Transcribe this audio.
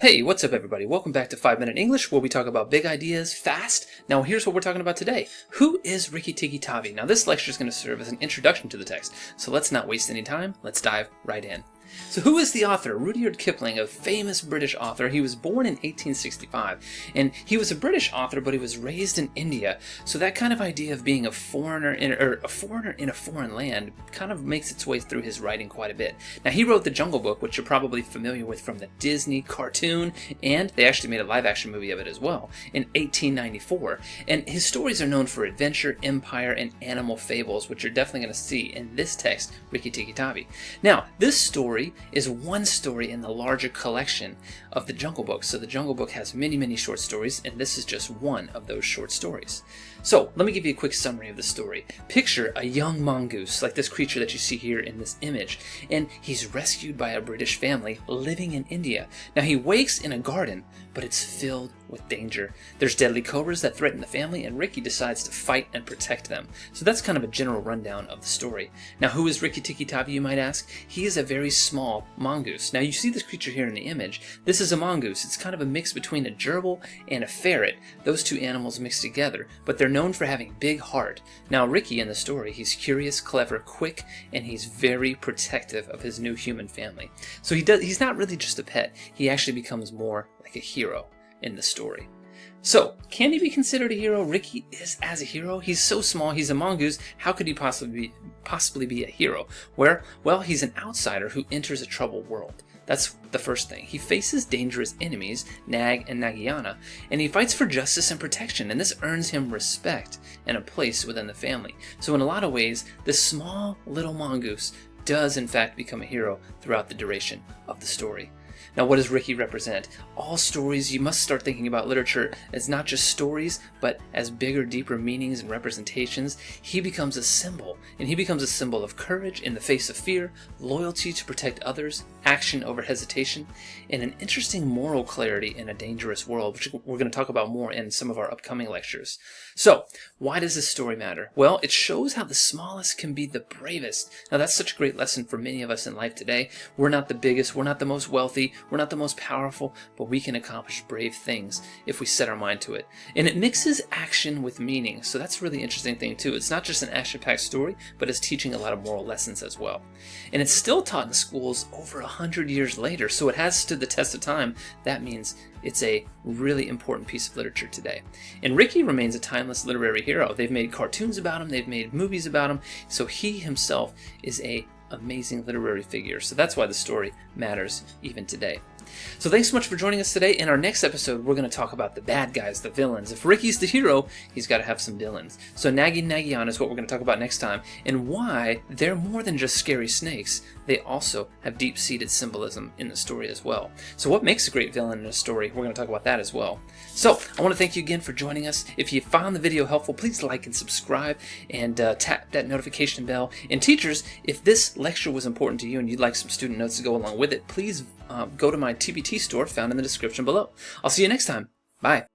Hey, what's up everybody? Welcome back to 5-Minute English, where we talk about big ideas fast. Now here's what we're talking about today. Who is Rikki-Tikki-Tavi? Now this lecture is going to serve as an introduction to the text, so let's not waste any time. Let's dive right in. So who is the author? Rudyard Kipling, a famous British author. He was born in 1865, and he was a British author, but he was raised in India. So that kind of idea of being a foreigner in a foreign land kind of makes its way through his writing quite a bit. Now he wrote The Jungle Book, which you're probably familiar with from the Disney cartoon, and they actually made a live-action movie of it as well in 1894. And his stories are known for adventure, empire, and animal fables, which you're definitely going to see in this text, Rikki-Tikki-Tavi. Now, this story is one story in the larger collection of the Jungle Book. So the Jungle Book has many, many short stories, and this is just one of those short stories. So let me give you a quick summary of the story. Picture a young mongoose, like this creature that you see here in this image, and he's rescued by a British family living in India. Now he wakes in a garden, but it's filled with danger. There's deadly cobras that threaten the family, and Rikki decides to fight and protect them. So that's kind of a general rundown of the story. Now who is Rikki-Tikki-Tavi, you might ask? He is a very small mongoose. Now you see this creature here in the image. This is a mongoose. It's kind of a mix between a gerbil and a ferret. Those two animals mixed together, but they're known for having big heart. Now Rikki in the story, he's curious, clever, quick, and he's very protective of his new human family. So he's not really just a pet. He actually becomes more like a hero in the story. So, can he be considered a hero? Rikki is as a hero. He's so small, he's a mongoose. How could he possibly be a hero? Well, he's an outsider who enters a troubled world. That's the first thing. He faces dangerous enemies, Nag and Nagiana, and he fights for justice and protection, and this earns him respect and a place within the family. So in a lot of ways, this small little mongoose does in fact become a hero throughout the duration of the story. Now, what does Rikki represent? All stories, you must start thinking about literature as not just stories, but as bigger, deeper meanings and representations. He becomes a symbol, and he becomes a symbol of courage in the face of fear, loyalty to protect others, action over hesitation, and an interesting moral clarity in a dangerous world, which we're going to talk about more in some of our upcoming lectures. So, why does this story matter? Well, it shows how the smallest can be the bravest. Now, that's such a great lesson for many of us in life today. We're not the biggest, we're not the most wealthy, we're not the most powerful, but we can accomplish brave things if we set our mind to it. And it mixes action with meaning, so that's a really interesting thing too. It's not just an action-packed story, but it's teaching a lot of moral lessons as well. And it's still taught in schools over 100 years later, so it has stood the test of time. That means it's a really important piece of literature today. And Rikki remains a timeless literary hero. They've made cartoons about him, they've made movies about him, so he himself is an amazing literary figure. So that's why the story matters even today. So thanks so much for joining us today. In our next episode, we're going to talk about the bad guys, the villains. If Rikki's the hero, he's got to have some villains. So Nagi and Nagiana is what we're going to talk about next time, and why they're more than just scary snakes. They also have deep-seated symbolism in the story as well. So what makes a great villain in a story? We're going to talk about that as well. So I want to thank you again for joining us. If you found the video helpful, please like and subscribe, and tap that notification bell. And teachers, if this lecture was important to you and you'd like some student notes to go along with it, please go to my TBT store found in the description below. I'll see you next time. Bye.